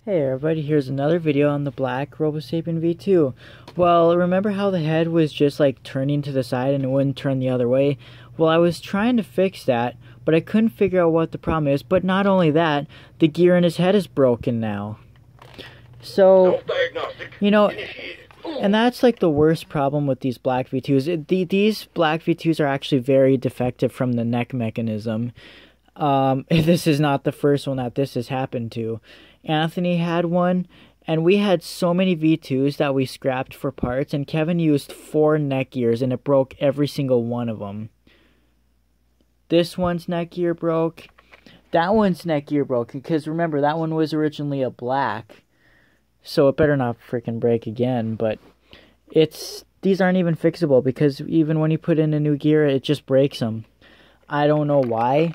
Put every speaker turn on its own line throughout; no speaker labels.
Hey everybody, here's another video on the black RoboSapien V2. Well, remember how the head was just like turning to the side and it wouldn't turn the other way? Well, I was trying to fix that, but I couldn't figure out what the problem is. But not only that, the gear in his head is broken now. So, you know, and that's like the worst problem with these black V2s. These black V2s are actually very defective from the neck mechanism. This is not the first one that this has happened to. Anthony had one, and we had so many V2s that we scrapped for parts, and Kevin used 4 neck gears, and it broke every single one of them. This one's neck gear broke. That one's neck gear broke, because remember, that one was originally a black, so it better not freaking break again, but these aren't even fixable, because even when you put in a new gear, it just breaks them. I don't know why.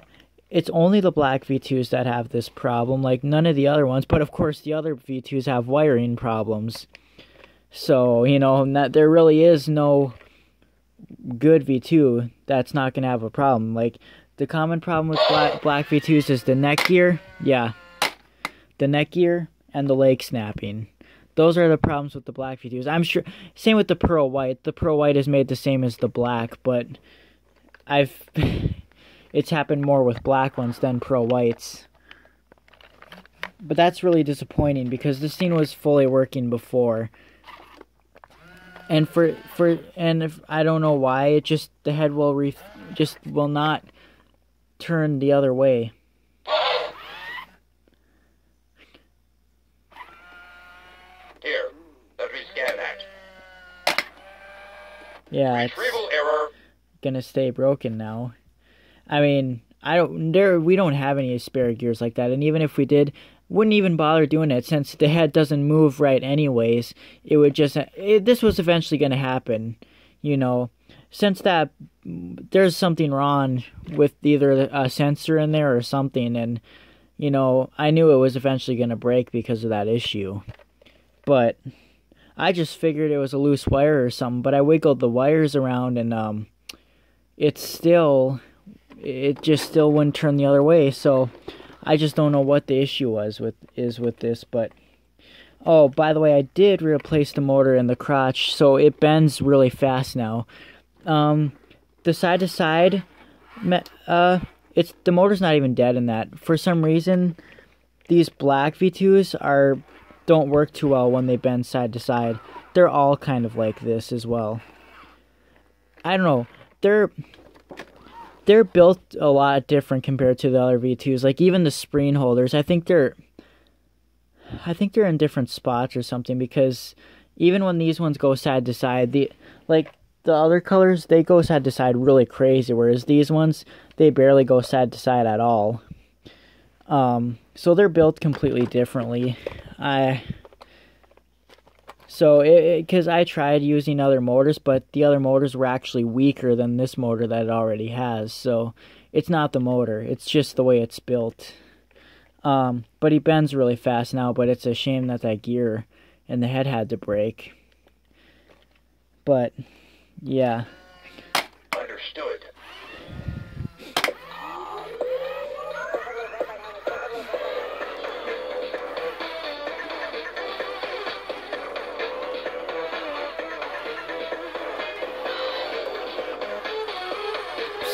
It's only the black V2s that have this problem, like none of the other ones, but of course the other V2s have wiring problems. So, you know, there really is no good V2 that's not going to have a problem. Like, the common problem with black V2s is the neck gear, the neck gear, and the leg snapping. Those are the problems with the black V2s. I'm sure, same with the pearl white. The pearl white is made the same as the black, but it's happened more with black ones than pearl whites. But that's really disappointing because this thing was fully working before. And if I don't know why, it just the head will will not turn the other way.
Here, let me scan that.
Yeah,
Retrieval error.
Gonna stay broken now. I mean, we don't have any spare gears like that, and even if we did, wouldn't even bother doing it since the head doesn't move right anyways. It would just, this was eventually going to happen, you know, since that there's something wrong with either a sensor in there or something, and, you know, I knew it was eventually going to break because of that issue, but I just figured it was a loose wire or something, but I wiggled the wires around, and, it just still wouldn't turn the other way, so I just don't know what the issue with this, but oh, by the way, I did replace the motor in the crotch, so it bends really fast now. The side to side, the motor's not even dead in that. For some reason, these black V2s don't work too well when they bend side to side. They're all kind of like this as well. I don't know. They're built a lot different compared to the other V2s. Like, even the spring holders, I think they're in different spots or something, because even when these ones go side to side, the other colors, they go side to side really crazy, whereas these ones, they barely go side to side at all. So they're built completely differently. Because I tried using other motors, but the other motors were actually weaker than this motor that it already has. So it's not the motor, it's just the way it's built. But he bends really fast now, but it's a shame that gear and the head had to break. But, yeah.
Understood.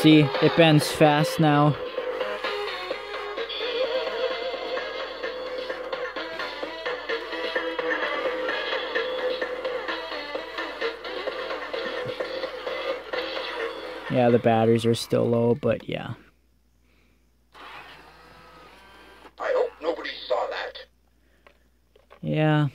See, it bends fast now. Yeah, the batteries are still low, but yeah.
I hope nobody saw that.
Yeah.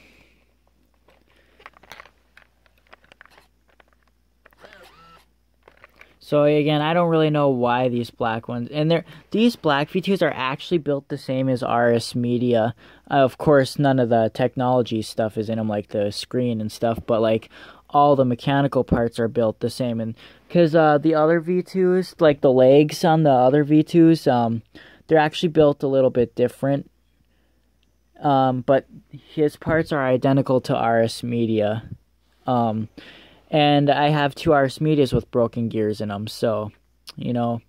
So again, I don't really know why these black ones, and these black V2s are actually built the same as RS Media. Of course, none of the technology stuff is in them, like the screen and stuff, but like all the mechanical parts are built the same. And because the other V2s, like the legs on the other V2s, they're actually built a little bit different. But his parts are identical to RS Media. And I have 2 RS Medias with broken gears in them, so, you know,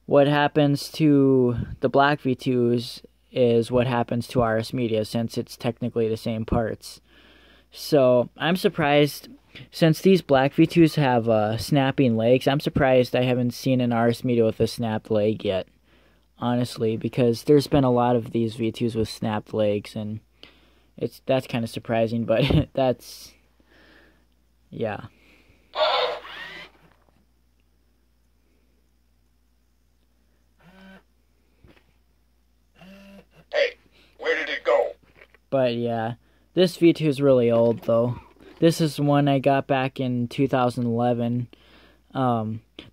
what happens to the black V2s is what happens to RS Media, since it's technically the same parts. So I'm surprised, since these black V2s have snapping legs, I'm surprised I haven't seen an RS Media with a snapped leg yet, honestly, because there's been a lot of these V2s with snapped legs, and that's kind of surprising, but that's, yeah.
Hey, where did it go?
But yeah, this V2 is really old though. This is one I got back in 2011.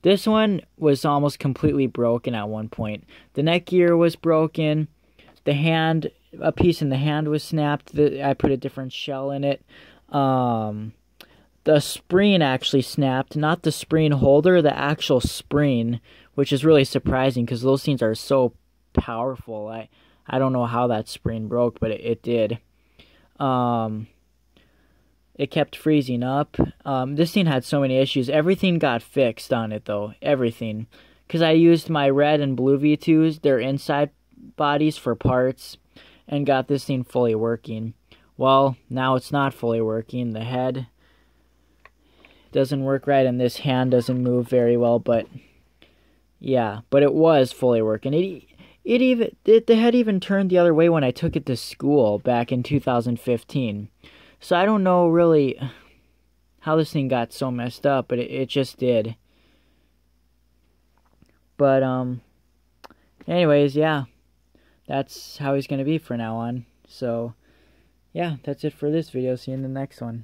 This one was almost completely broken at one point. The neck gear was broken. The hand, a piece in the hand was snapped. I put a different shell in it. The spring actually snapped. Not the spring holder, the actual spring, which is really surprising because those things are so powerful. I don't know how that spring broke, but it did. It kept freezing up. This thing had so many issues. Everything got fixed on it, though. Everything. Because I used my red and blue V2s, their inside bodies, for parts, and got this thing fully working. Well, now it's not fully working. The head doesn't work right, and this hand doesn't move very well, but yeah. But it was fully working. The head even turned the other way when I took it to school back in 2015. So I don't know really how this thing got so messed up, but it just did. But anyways, yeah, that's how he's gonna be from now on. So yeah, that's it for this video. See you in the next one.